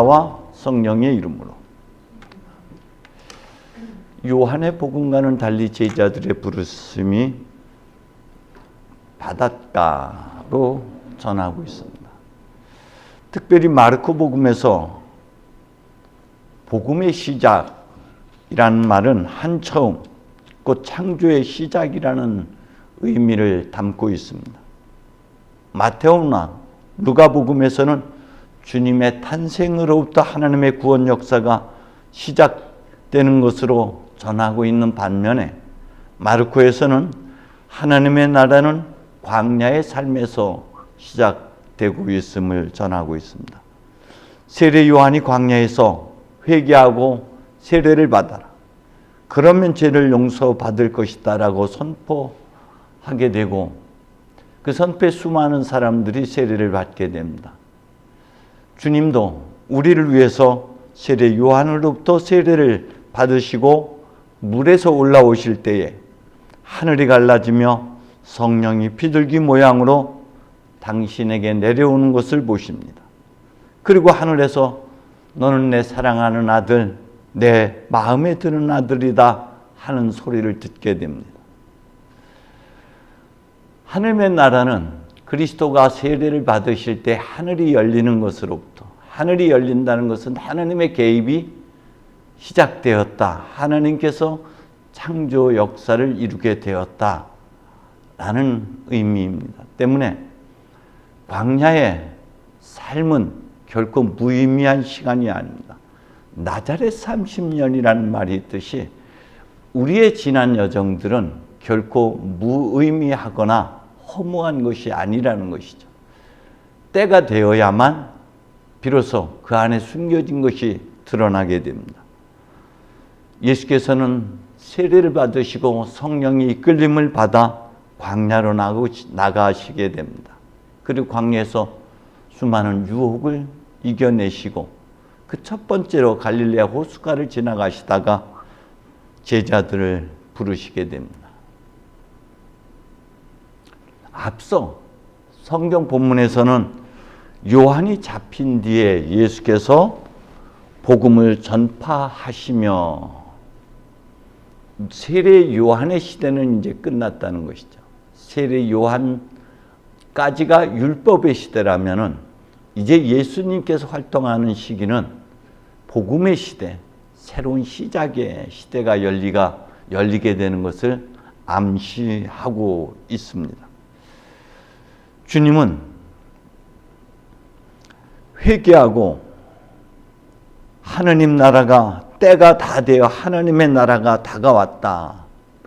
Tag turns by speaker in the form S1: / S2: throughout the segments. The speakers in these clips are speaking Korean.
S1: 와 성령의 이름으로. 요한의 복음과는 달리 제자들의 부르심이 바닷가로 전하고 있습니다. 특별히 마르코 복음에서 복음의 시작이라는 말은 한처음, 곧 창조의 시작이라는 의미를 담고 있습니다. 마테오나 누가복음에서는 주님의 탄생으로부터 하나님의 구원 역사가 시작되는 것으로 전하고 있는 반면에 마르코에서는 하나님의 나라는 광야의 삶에서 시작되고 있음을 전하고 있습니다. 세례 요한이 광야에서 회개하고 세례를 받아라. 그러면 죄를 용서받을 것이다 라고 선포하게 되고 그 선포에 수많은 사람들이 세례를 받게 됩니다. 주님도 우리를 위해서 세례 요한으로부터 세례를 받으시고 물에서 올라오실 때에 하늘이 갈라지며 성령이 비둘기 모양으로 당신에게 내려오는 것을 보십니다. 그리고 하늘에서 너는 내 사랑하는 아들, 내 마음에 드는 아들이다 하는 소리를 듣게 됩니다. 하늘의 나라는 그리스도가 세례를 받으실 때 하늘이 열리는 것으로부터, 하늘이 열린다는 것은 하나님의 개입이 시작되었다. 하나님께서 창조 역사를 이루게 되었다라는 의미입니다. 때문에 광야의 삶은 결코 무의미한 시간이 아닙니다. 나자렛 30년이라는 말이 있듯이 우리의 지난 여정들은 결코 무의미하거나 허무한 것이 아니라는 것이죠. 때가 되어야만 비로소 그 안에 숨겨진 것이 드러나게 됩니다. 예수께서는 세례를 받으시고 성령의 이끌림을 받아 광야로 나가시게 됩니다. 그리고 광야에서 수많은 유혹을 이겨내시고 그 첫 번째로 갈릴레아 호숫가를 지나가시다가 제자들을 부르시게 됩니다. 앞서 성경 본문에서는 요한이 잡힌 뒤에 예수께서 복음을 전파하시며 세례 요한의 시대는 이제 끝났다는 것이죠. 세례 요한까지가 율법의 시대라면은 이제 예수님께서 활동하는 시기는 복음의 시대, 새로운 시작의 시대가 열리게 되는 것을 암시하고 있습니다. 주님은 회개하고 하느님 나라가 때가 다 되어 하나님의 나라가 다가왔다.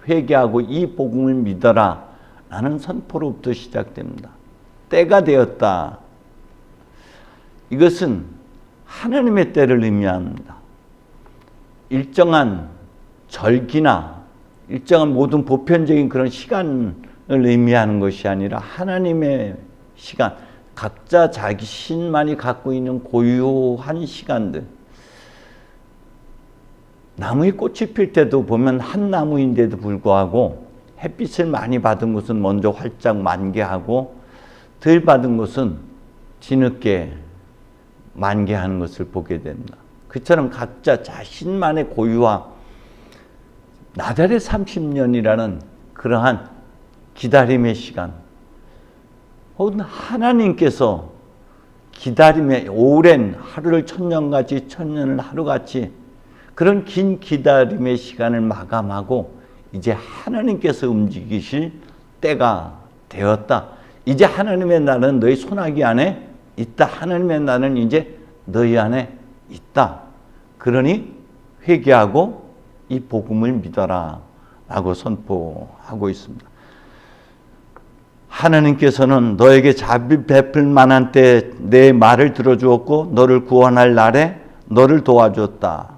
S1: 회개하고 이 복음을 믿어라 라는 선포로부터 시작됩니다. 때가 되었다. 이것은 하나님의 때를 의미합니다. 일정한 절기나 일정한 모든 보편적인 그런 시간을 의미하는 것이 아니라 하나님의 시간, 각자 자신만이 갖고 있는 고유한 시간들. 나무에 꽃이 필 때도 보면 한 나무인데도 불구하고 햇빛을 많이 받은 곳은 먼저 활짝 만개하고 덜 받은 곳은 뒤늦게 만개하는 것을 보게 됩니다. 그처럼 각자 자신만의 고유와 나자렛 30년이라는 그러한 기다림의 시간, 혹은 하나님께서 기다림의 오랜 하루를 천년같이 천년을 하루같이 그런 긴 기다림의 시간을 마감하고 이제 하나님께서 움직이실 때가 되었다. 이제 하나님의 나라는 너희 손아귀 안에 있다. 하나님의 나라는 이제 너희 안에 있다. 그러니 회개하고 이 복음을 믿어라 라고 선포하고 있습니다. 하나님께서는 너에게 자비 베풀 만한 때 내 말을 들어주었고 너를 구원할 날에 너를 도와줬다.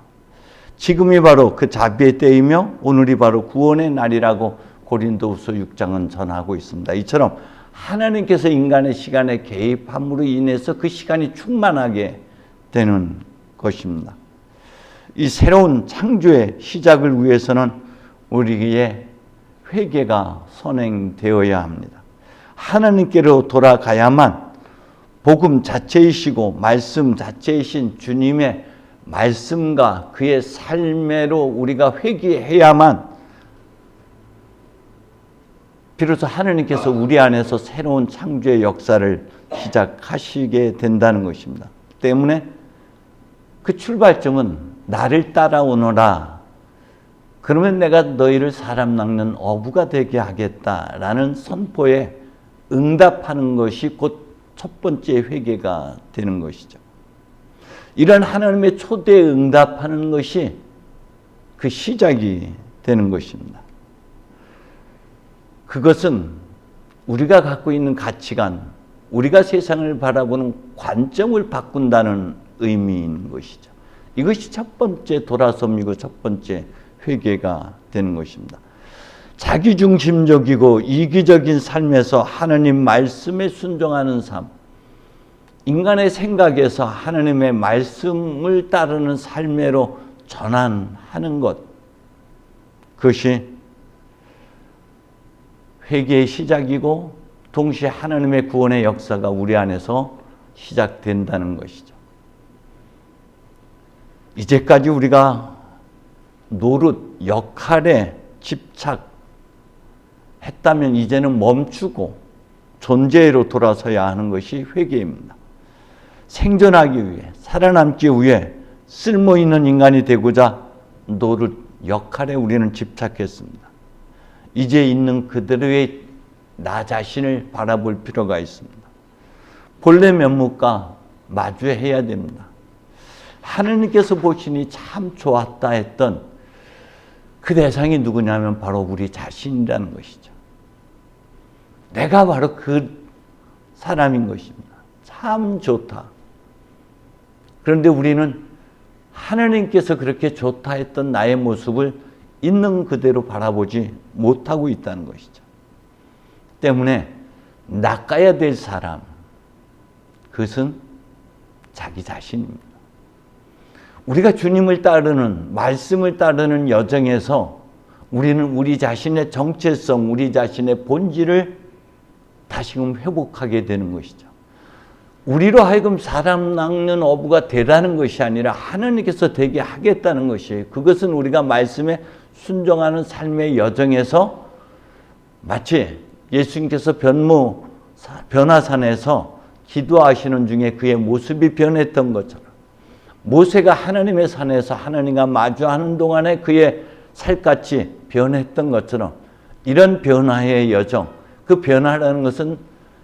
S1: 지금이 바로 그 자비의 때이며 오늘이 바로 구원의 날이라고 고린도후서 6장은 전하고 있습니다. 이처럼 하나님께서 인간의 시간에 개입함으로 인해서 그 시간이 충만하게 되는 것입니다. 이 새로운 창조의 시작을 위해서는 우리의 회개가 선행되어야 합니다. 하나님께로 돌아가야만 복음 자체이시고 말씀 자체이신 주님의 말씀과 그의 삶으로 우리가 회개해야만 비로소 하느님께서 우리 안에서 새로운 창조의 역사를 시작하시게 된다는 것입니다. 때문에 그 출발점은 나를 따라오너라. 그러면 내가 너희를 사람 낚는 어부가 되게 하겠다라는 선포에 응답하는 것이 곧 첫 번째 회개가 되는 것이죠. 이런 하나님의 초대에 응답하는 것이 그 시작이 되는 것입니다. 그것은 우리가 갖고 있는 가치관, 우리가 세상을 바라보는 관점을 바꾼다는 의미인 것이죠. 이것이 첫 번째 돌아섬이고 첫 번째 회개가 되는 것입니다. 자기중심적이고 이기적인 삶에서 하나님 말씀에 순종하는 삶, 인간의 생각에서 하나님의 말씀을 따르는 삶으로 전환하는 것, 그것이 회개의 시작이고 동시에 하나님의 구원의 역사가 우리 안에서 시작된다는 것이죠. 이제까지 우리가 노릇, 역할에 집착했다면 이제는 멈추고 존재로 돌아서야 하는 것이 회개입니다. 생존하기 위해, 살아남기 위해 쓸모있는 인간이 되고자 노릇, 역할에 우리는 집착했습니다. 이제 있는 그대로의 나 자신을 바라볼 필요가 있습니다. 본래 면목과 마주해야 됩니다. 하느님께서 보시니 참 좋았다 했던 그 대상이 누구냐면 바로 우리 자신이라는 것이죠. 내가 바로 그 사람인 것입니다. 참 좋다. 그런데 우리는 하나님께서 그렇게 좋다 했던 나의 모습을 있는 그대로 바라보지 못하고 있다는 것이죠. 때문에 낚아야 될 사람, 그것은 자기 자신입니다. 우리가 주님을 따르는, 말씀을 따르는 여정에서 우리는 우리 자신의 정체성, 우리 자신의 본질을 다시금 회복하게 되는 것이죠. 우리로 하여금 사람 낚는 어부가 되라는 것이 아니라 하나님께서 되게 하겠다는 것이에요. 그것은 우리가 말씀에 순종하는 삶의 여정에서 마치 예수님께서 변화산에서 기도하시는 중에 그의 모습이 변했던 것처럼 모세가 하나님의 산에서 하나님과 마주하는 동안에 그의 살같이 변했던 것처럼 이런 변화의 여정, 그 변화라는 것은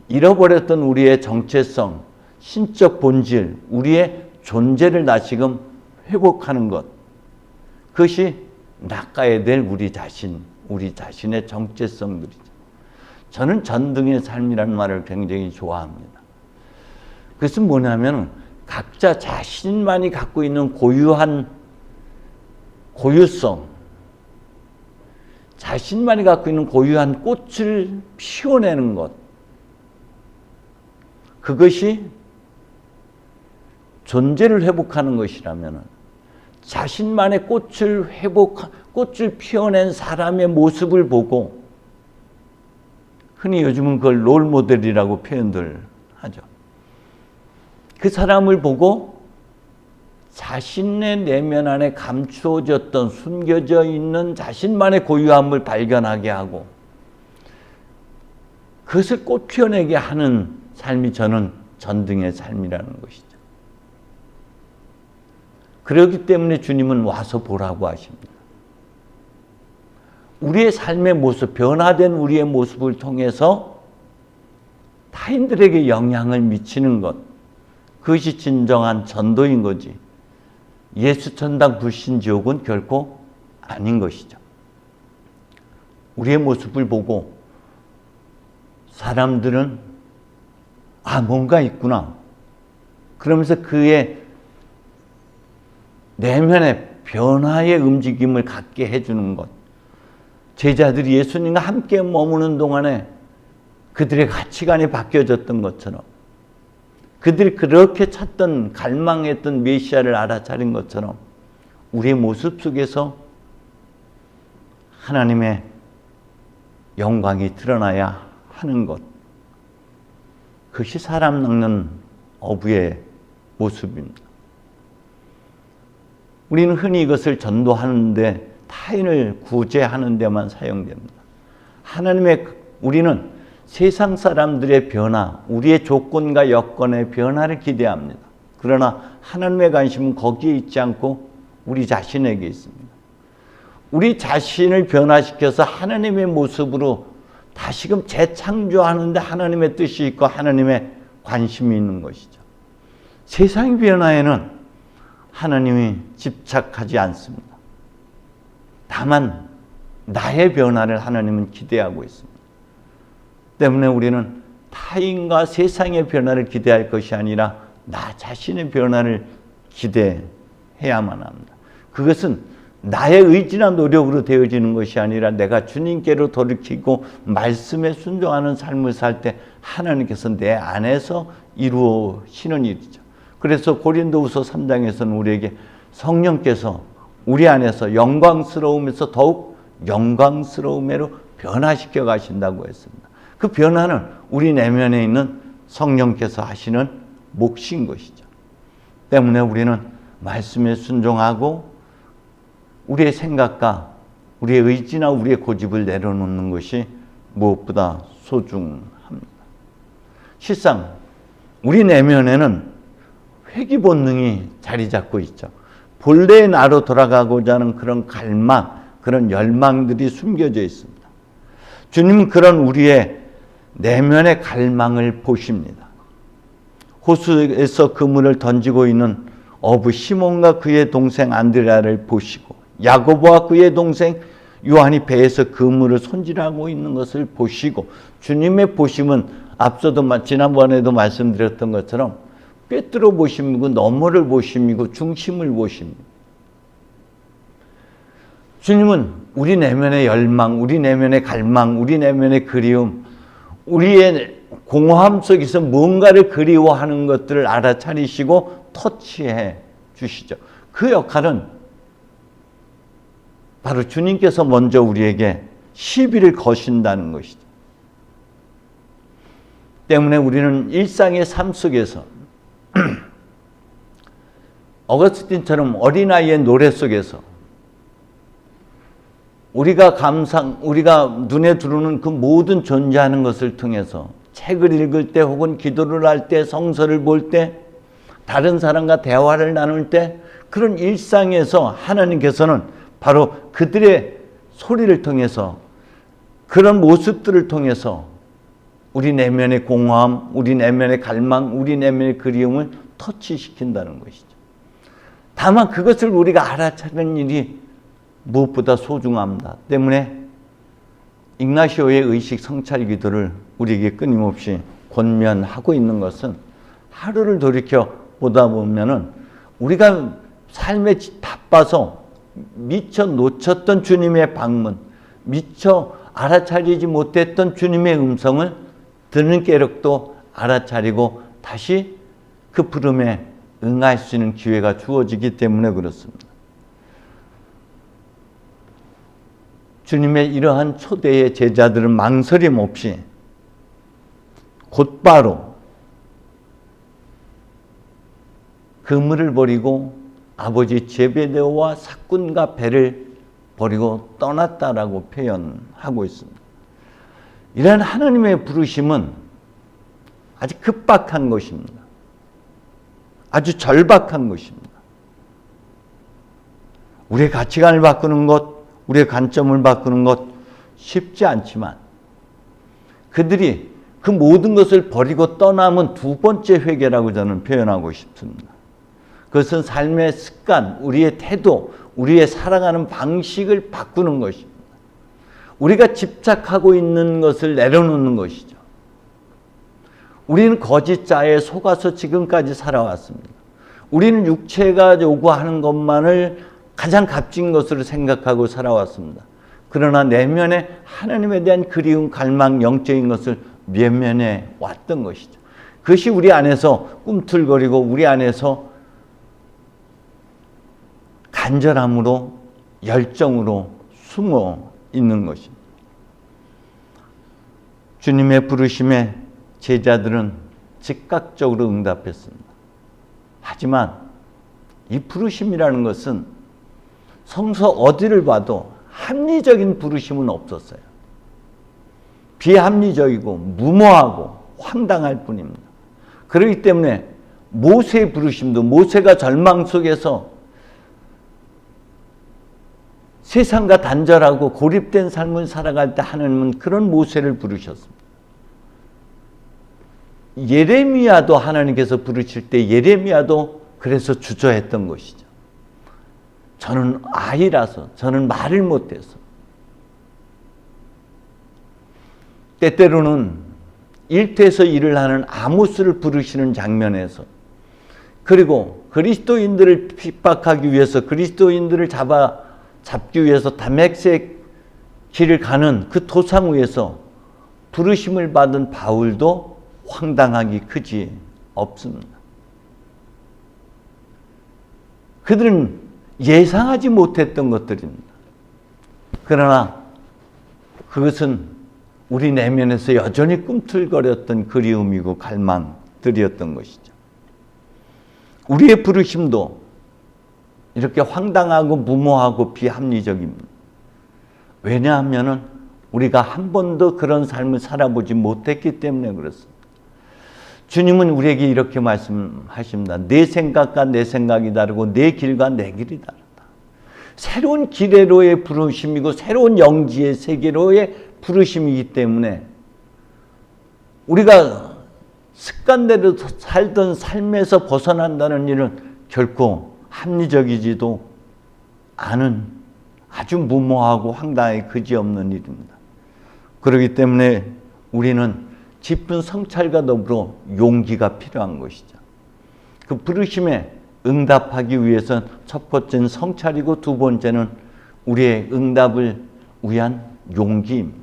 S1: 잃어버렸던 우리의 정체성, 신적 본질, 우리의 존재를 다시금 회복하는 것, 그것이 낚아야 될 우리 자신, 우리 자신의 정체성들이죠. 저는 전등의 삶이라는 말을 굉장히 좋아합니다. 그것은 뭐냐면 각자 자신만이 갖고 있는 고유한 고유성, 자신만이 갖고 있는 고유한 꽃을 피워내는 것, 그것이 존재를 회복하는 것이라면 자신만의 꽃을 피워낸 사람의 모습을 보고 흔히 요즘은 그걸 롤모델이라고 표현들 하죠. 그 사람을 보고 자신의 내면 안에 감추어졌던 숨겨져 있는 자신만의 고유함을 발견하게 하고 그것을 꽃 피워내게 하는 삶이 저는 전등의 삶이라는 것이죠. 그렇기 때문에 주님은 와서 보라고 하십니다. 우리의 삶의 모습, 변화된 우리의 모습을 통해서 타인들에게 영향을 미치는 것, 그것이 진정한 전도인 거지. 예수 천당 불신지옥은 결코 아닌 것이죠. 우리의 모습을 보고 사람들은 뭔가 있구나. 그러면서 그의 내면의 변화의 움직임을 갖게 해주는 것. 제자들이 예수님과 함께 머무는 동안에 그들의 가치관이 바뀌어졌던 것처럼 그들이 그렇게 찾던 갈망했던 메시아를 알아차린 것처럼 우리의 모습 속에서 하나님의 영광이 드러나야 하는 것. 그것이 사람 낚는 어부의 모습입니다. 우리는 흔히 이것을 전도하는데, 타인을 구제하는 데만 사용됩니다. 우리는 세상 사람들의 변화, 우리의 조건과 여건의 변화를 기대합니다. 그러나 하나님의 관심은 거기에 있지 않고 우리 자신에게 있습니다. 우리 자신을 변화시켜서 하나님의 모습으로 다시금 재창조하는데 하나님의 뜻이 있고 하나님의 관심이 있는 것이죠. 세상의 변화에는 하나님이 집착하지 않습니다. 다만 나의 변화를 하나님은 기대하고 있습니다. 때문에 우리는 타인과 세상의 변화를 기대할 것이 아니라 나 자신의 변화를 기대해야만 합니다. 그것은 나의 의지나 노력으로 되어지는 것이 아니라 내가 주님께로 돌이키고 말씀에 순종하는 삶을 살 때 하나님께서 내 안에서 이루어지는 일이죠. 그래서 고린도후서 3장에서는 우리에게 성령께서 우리 안에서 영광스러움에서 더욱 영광스러움으로 변화시켜 가신다고 했습니다. 그 변화는 우리 내면에 있는 성령께서 하시는 몫인 것이죠. 때문에 우리는 말씀에 순종하고 우리의 생각과 우리의 의지나 우리의 고집을 내려놓는 것이 무엇보다 소중합니다. 실상 우리 내면에는 회귀 본능이 자리 잡고 있죠. 본래의 나로 돌아가고자 하는 그런 갈망, 그런 열망들이 숨겨져 있습니다. 주님은 그런 우리의 내면의 갈망을 보십니다. 호수에서 그물을 던지고 있는 어부 시몬과 그의 동생 안드레아를 보시고 야고보와 그의 동생 요한이 배에서 그물을 손질하고 있는 것을 보시고, 주님의 보심은 앞서도 지난번에도 말씀드렸던 것처럼 꿰뚫어 보심이고 너머를 보심이고 중심을 보십니다. 주님은 우리 내면의 열망, 우리 내면의 갈망, 우리 내면의 그리움, 우리의 공허함 속에서 뭔가를 그리워하는 것들을 알아차리시고 터치해 주시죠. 그 역할은 바로 주님께서 먼저 우리에게 시비를 거신다는 것이죠. 때문에 우리는 일상의 삶 속에서 어거스틴처럼 어린아이의 노래 속에서 우리가 눈에 들어오는 그 모든 존재하는 것을 통해서 책을 읽을 때 혹은 기도를 할 때, 성서를 볼 때, 다른 사람과 대화를 나눌 때, 그런 일상에서 하나님께서는 바로 그들의 소리를 통해서, 그런 모습들을 통해서 우리 내면의 공허함, 우리 내면의 갈망, 우리 내면의 그리움을 터치시킨다는 것이죠. 다만 그것을 우리가 알아차리는 일이 무엇보다 소중합니다. 때문에 ignasio의 의식 성찰 기도를 우리에게 끊임없이 권면하고 있는 것은, 하루를 돌이켜 보다 보면은 우리가 삶에 바빠서 미처 놓쳤던 주님의 방문, 미처 알아차리지 못했던 주님의 음성을 듣는 깨력도 알아차리고 다시 그 부름에 응할 수 있는 기회가 주어지기 때문에 그렇습니다. 주님의 이러한 초대의 제자들은 망설임 없이 곧바로 그물을 버리고 아버지 제베데오와 삭군과 배를 버리고 떠났다라고 표현하고 있습니다. 이러한 하나님의 부르심은 아주 급박한 것입니다. 아주 절박한 것입니다. 우리의 가치관을 바꾸는 것, 우리의 관점을 바꾸는 것 쉽지 않지만, 그들이 그 모든 것을 버리고 떠남은 두 번째 회개라고 저는 표현하고 싶습니다. 그것은 삶의 습관, 우리의 태도, 우리의 살아가는 방식을 바꾸는 것입니다. 우리가 집착하고 있는 것을 내려놓는 것이죠. 우리는 거짓자에 속아서 지금까지 살아왔습니다. 우리는 육체가 요구하는 것만을 가장 값진 것으로 생각하고 살아왔습니다. 그러나 내면에 하나님에 대한 그리움, 갈망, 영적인 것을 면면해 왔던 것이죠. 그것이 우리 안에서 꿈틀거리고 우리 안에서 간절함으로, 열정으로 숨어 있는 것입니다. 주님의 부르심에 제자들은 즉각적으로 응답했습니다. 하지만 이 부르심이라는 것은 성서 어디를 봐도 합리적인 부르심은 없었어요. 비합리적이고 무모하고 황당할 뿐입니다. 그렇기 때문에 모세의 부르심도 모세가 절망 속에서 세상과 단절하고 고립된 삶을 살아갈 때 하나님은 그런 모세를 부르셨습니다. 예레미야도 하나님께서 부르실 때 예레미야도 그래서 주저했던 것이죠. 저는 아이라서, 저는 말을 못해서. 때때로는 일터에서 일을 하는 아모스를 부르시는 장면에서, 그리고 그리스도인들을 핍박하기 위해서, 그리스도인들을 잡기 위해서 다메섹 길을 가는 그 도상 위에서 부르심을 받은 바울도 황당하기 크지 없습니다. 그들은 예상하지 못했던 것들입니다. 그러나 그것은 우리 내면에서 여전히 꿈틀거렸던 그리움이고 갈망들이었던 것이죠. 우리의 부르심도 이렇게 황당하고 무모하고 비합리적입니다. 왜냐하면 우리가 한 번도 그런 삶을 살아보지 못했기 때문에 그렇습니다. 주님은 우리에게 이렇게 말씀하십니다. 내 생각과 내 생각이 다르고 내 길과 내 길이 다르다. 새로운 기회로의 부르심이고 새로운 영지의 세계로의 부르심이기 때문에 우리가 습관대로 살던 삶에서 벗어난다는 일은 결코 합리적이지도 않은 아주 무모하고 황당하게 그지없는 일입니다. 그렇기 때문에 우리는 깊은 성찰과 더불어 용기가 필요한 것이죠. 그 부르심에 응답하기 위해서는 첫 번째는 성찰이고 두 번째는 우리의 응답을 위한 용기입니다.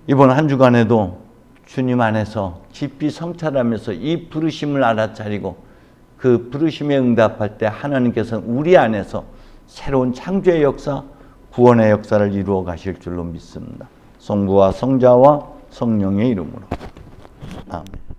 S1: 이번 한 주간에도 주님 안에서 깊이 성찰하면서 이 부르심을 알아차리고 그 부르심에 응답할 때 하나님께서는 우리 안에서 새로운 창조의 역사, 구원의 역사를 이루어 가실 줄로 믿습니다. 성부와 성자와 성령의 이름으로. 아멘.